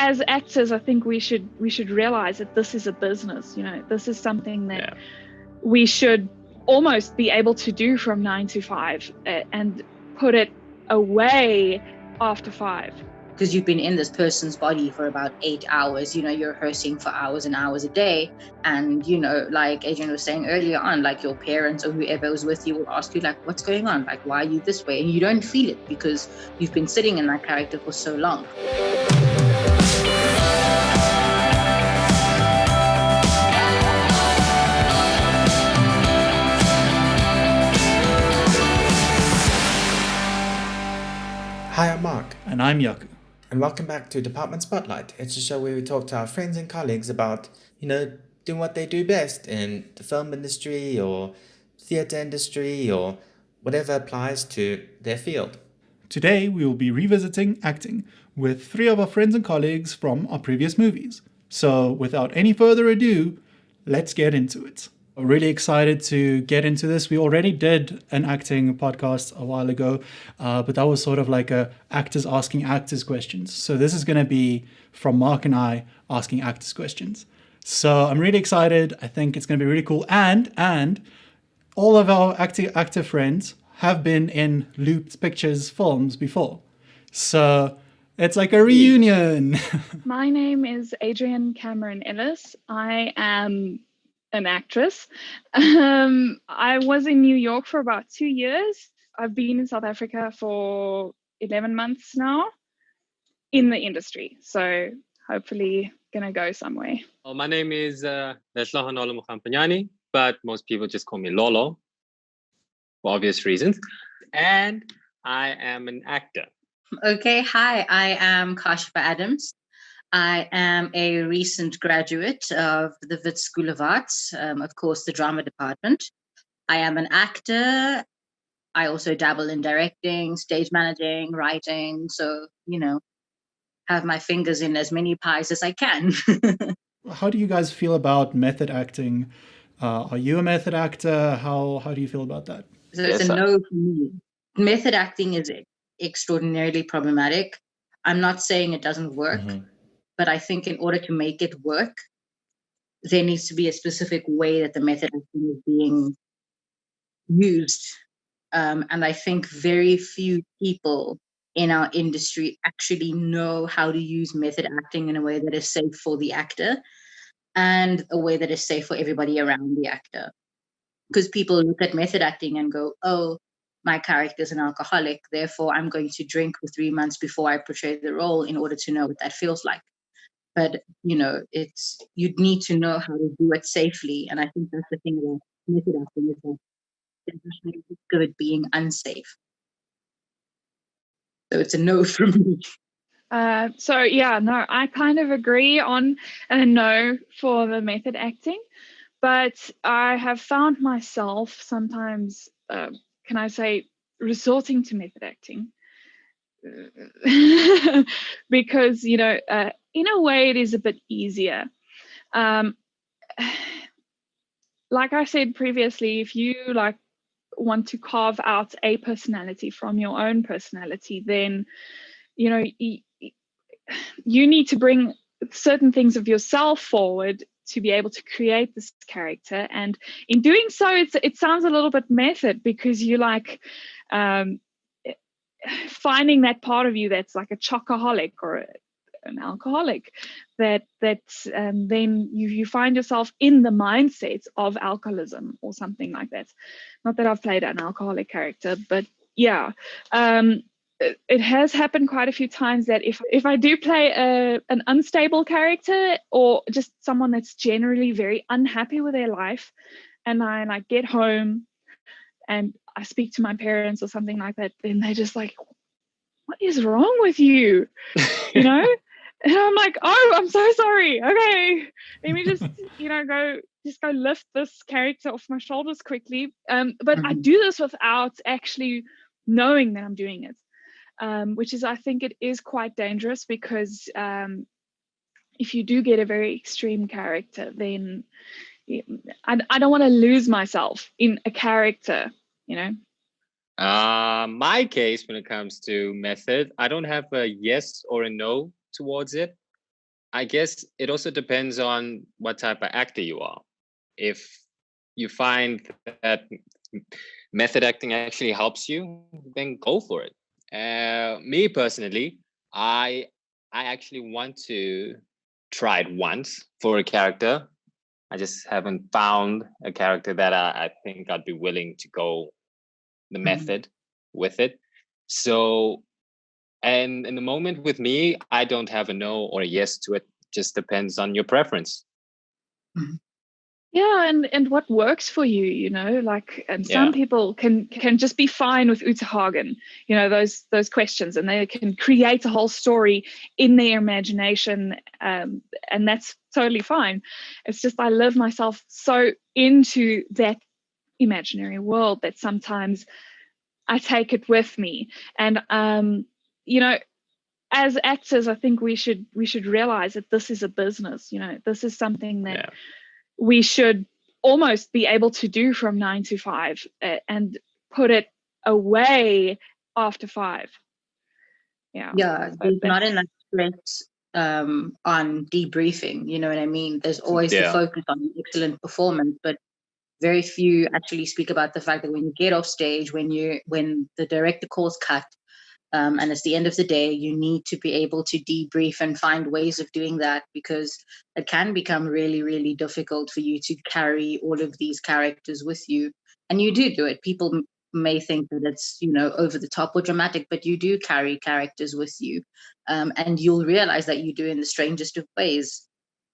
as actors, I think we should realize that this is a business. This is something that we should almost be able to do from 9 to 5 and put it away after 5. Because you've been in this person's body for about 8 hours, you're rehearsing for hours and hours a day. And, like Adrian was saying earlier on, like your parents or whoever was with you will ask you, like, what's going on? Like, why are you this way? And you don't feel it because you've been sitting in that character for so long. Hi, I'm Mark. And I'm Yaku. And welcome back to Department Spotlight. It's a show where we talk to our friends and colleagues about, doing what they do best in the film industry or theatre industry or whatever applies to their field. Today, we will be revisiting acting with 3 of our friends and colleagues from our previous movies. So, without any further ado, let's get into it. I'm really excited to get into this. We already did an acting podcast a while ago, but that was sort of like a actors asking actors questions. So this is going to be from Mark and I asking actors questions. So I'm really excited. I think it's going to be really cool. And all of our actor friends have been in Looped Pictures films before. So it's like a reunion. My name is Adrian Cameron Ellis. I am an actress. I was in New York for about 2 years. I've been in South Africa for 11 months now in the industry. So hopefully gonna go somewhere. Well, my name is Leslahanolo Mukhampanyani, but most people just call me Lolo for obvious reasons. And I am an actor. Okay, hi, I am Kashifa Adams. I am a recent graduate of the Wits School of Arts, of course, the drama department. I am an actor. I also dabble in directing, stage managing, writing. So, have my fingers in as many pies as I can. How do you guys feel about method acting? Are you a method actor? How do you feel about that? So it's a no for me. Method acting is extraordinarily problematic. I'm not saying it doesn't work. Mm-hmm. But I think in order to make it work, there needs to be a specific way that the method acting is being used. And I think very few people in our industry actually know how to use method acting in a way that is safe for the actor and a way that is safe for everybody around the actor. Because people look at method acting and go, oh, my character is an alcoholic, therefore I'm going to drink for 3 months before I portray the role in order to know what that feels like. But, you'd need to know how to do it safely. And I think that's the thing about method acting is that there's a risk of it being unsafe. So it's a no from me. I kind of agree on a no for the method acting. But I have found myself sometimes, resorting to method acting. Because, in a way it is a bit easier. Like I said previously, if you want to carve out a personality from your own personality, then, you need to bring certain things of yourself forward to be able to create this character. And in doing so, it sounds a little bit method because you finding that part of you that's like a chocoholic or an alcoholic, that then you find yourself in the mindset of alcoholism or something like that. Not that I've played an alcoholic character, but yeah, it has happened quite a few times that if I do play an unstable character or just someone that's generally very unhappy with their life, and I get home and I speak to my parents or something like that, then they're just like, what is wrong with you? And I'm like, oh, I'm so sorry. Okay, let me just, go lift this character off my shoulders quickly. But I do this without actually knowing that I'm doing it, which is, I think it is quite dangerous because if you do get a very extreme character, then I don't want to lose myself in a character, My case, when it comes to method, I don't have a yes or a no towards it. I guess it also depends on what type of actor you are. If you find that method acting actually helps you, then go for it. Me personally, I actually want to try it once for a character. I just haven't found a character that I think I'd be willing to go the method with it. So, and in the moment with me, I don't have a no or a yes to it. Just depends on your preference. Yeah, and what works for you, you know, like, and some people can just be fine with Uterhagen, you know, those questions, and they can create a whole story in their imagination, and that's totally fine. It's just I live myself so into that imaginary world that sometimes I take it with me, and you know, as actors, I think we should realize that this is a business. You know, this is something that we should almost be able to do from 9 to 5 and put it away after 5. Yeah, there's not enough stress on debriefing, you know what I mean? There's always the focus on excellent performance, but very few actually speak about the fact that when you get off stage, when the director calls cut, and it's the end of the day, you need to be able to debrief and find ways of doing that, because it can become really, really difficult for you to carry all of these characters with you. And you do it. People may think that it's, you know, over the top or dramatic, but you do carry characters with you. And you'll realize that you do in the strangest of ways.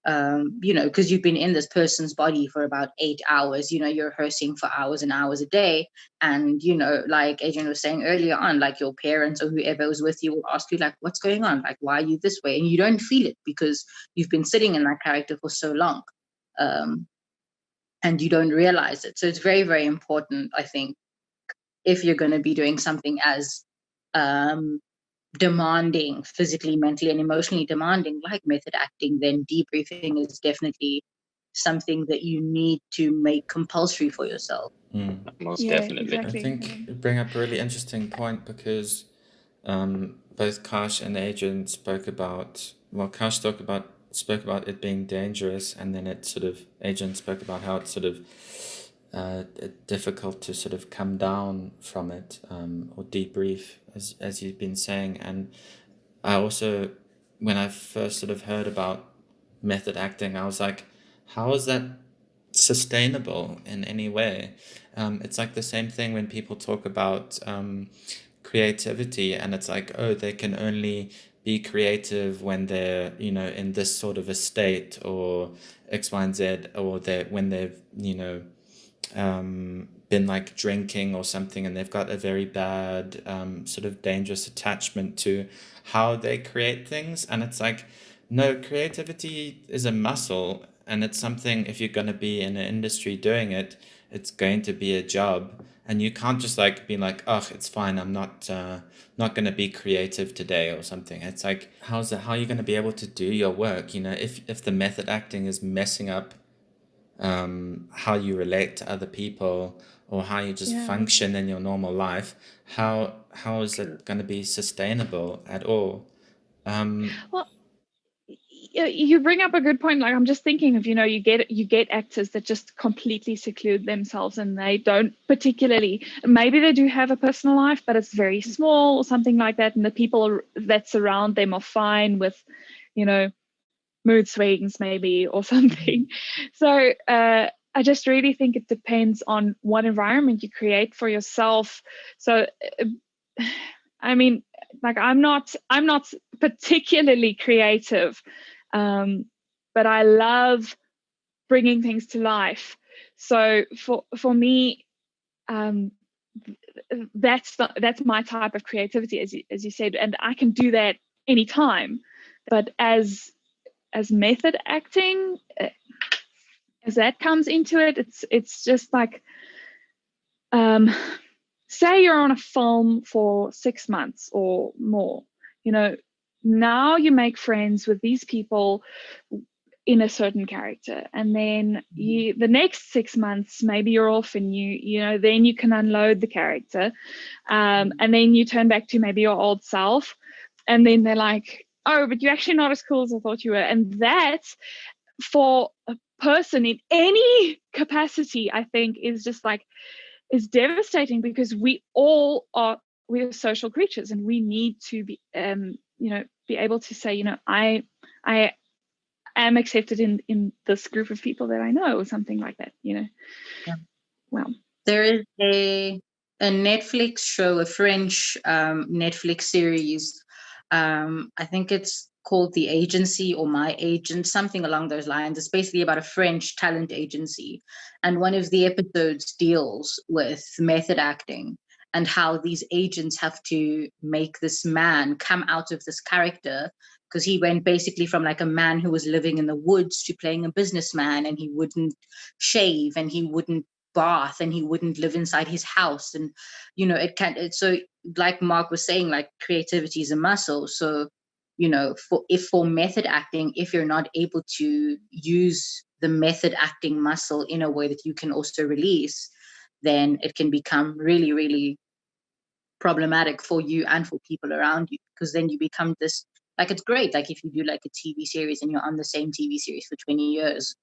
You know, because you've been in this person's body for about 8 hours, you know, you're rehearsing for hours and hours a day. And, you know, like Adrian was saying earlier on, like your parents or whoever was with you will ask you, like, what's going on? Like, why are you this way? And you don't feel it because you've been sitting in that character for so long. And you don't realize it. So it's very, very important, I think, if you're going to be doing something as demanding, physically, mentally, and emotionally demanding, like method acting, then debriefing is definitely something that you need to make compulsory for yourself. Most definitely. Exactly. I think you bring up a really interesting point, because both Kash and Adrian spoke about, well, Kash spoke about it being dangerous, and then Adrian spoke about how it's sort of difficult to sort of come down from it, or debrief, as you've been saying. And I also, when I first sort of heard about method acting, I was like, how is that sustainable in any way? It's like the same thing when people talk about creativity, and it's like, oh, they can only be creative when they're, you know, in this sort of a state, or X, Y, and Z, or when they've, you know, been like drinking or something, and they've got a very bad sort of dangerous attachment to how they create things. And it's like, no, creativity is a muscle, and it's something, if you're going to be in an industry doing it, it's going to be a job. And you can't just like be like, oh, it's fine, I'm not going to be creative today or something. It's like, how are you going to be able to do your work, you know, if the method acting is messing up how you relate to other people, or how you just function in your normal life? How is it going to be sustainable at all? Well, you bring up a good point. Like, I'm just thinking of, you know, you get actors that just completely seclude themselves, and they don't particularly, maybe they do have a personal life, but it's very small or something like that, and the people that surround them are fine with, you know, mood swings maybe or something. So I just really think it depends on what environment you create for yourself. So I mean, like, I'm not particularly creative, but I love bringing things to life. So for me, that's my type of creativity, as you said, and I can do that anytime. But as method acting, as that comes into it, it's just like, say you're on a film for 6 months or more, you know, now you make friends with these people in a certain character, and then the next 6 months maybe you're off, and you know, then you can unload the character, and then you turn back to maybe your old self, and then they're like, oh, but you're actually not as cool as I thought you were. And that, for a person in any capacity, I think is just like, is devastating, because we're social creatures, and we need to be, be able to say, I am accepted in this group of people that I know, or something like that, Yeah. Well, there is a Netflix show, a French Netflix series. I think it's called The Agency or My Agent, something along those lines. It's basically about a French talent agency. And one of the episodes deals with method acting and how these agents have to make this man come out of this character, because he went basically from like a man who was living in the woods to playing a businessman, and he wouldn't shave and he wouldn't bath and he wouldn't live inside his house. And so like Mark was saying, like, creativity is a muscle. So for method acting, if you're not able to use the method acting muscle in a way that you can also release, then it can become really, really problematic for you and for people around you, because then you become this, like, it's great, like if you do like a TV series and you're on the same TV series for 20 years,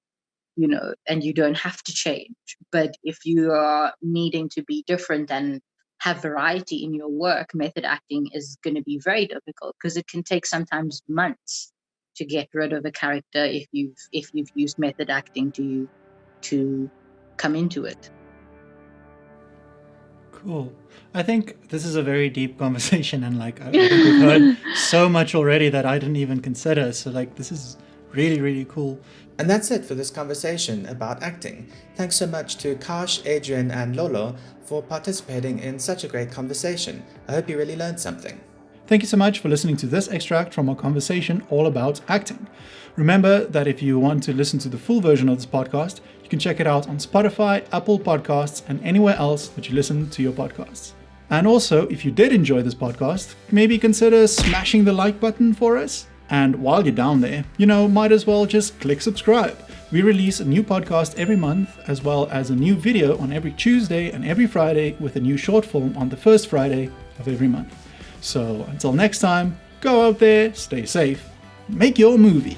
and you don't have to change. But if you are needing to be different and have variety in your work, method acting is going to be very difficult, because it can take sometimes months to get rid of a character if you've used method acting to come into it. Cool. I think this is a very deep conversation, and like I think we've heard so much already that I didn't even consider. So like this is really, really cool. And that's it for this conversation about acting. Thanks so much to Kash, Adrian, and Lolo for participating in such a great conversation. I hope you really learned something. Thank you so much for listening to this extract from our conversation all about acting. Remember that if you want to listen to the full version of this podcast, you can check it out on Spotify, Apple Podcasts, and anywhere else that you listen to your podcasts. And also, if you did enjoy this podcast, maybe consider smashing the like button for us. And while you're down there, might as well just click subscribe. We release a new podcast every month, as well as a new video on every Tuesday and every Friday, with a new short film on the first Friday of every month. So until next time, go out there, stay safe, make your movie.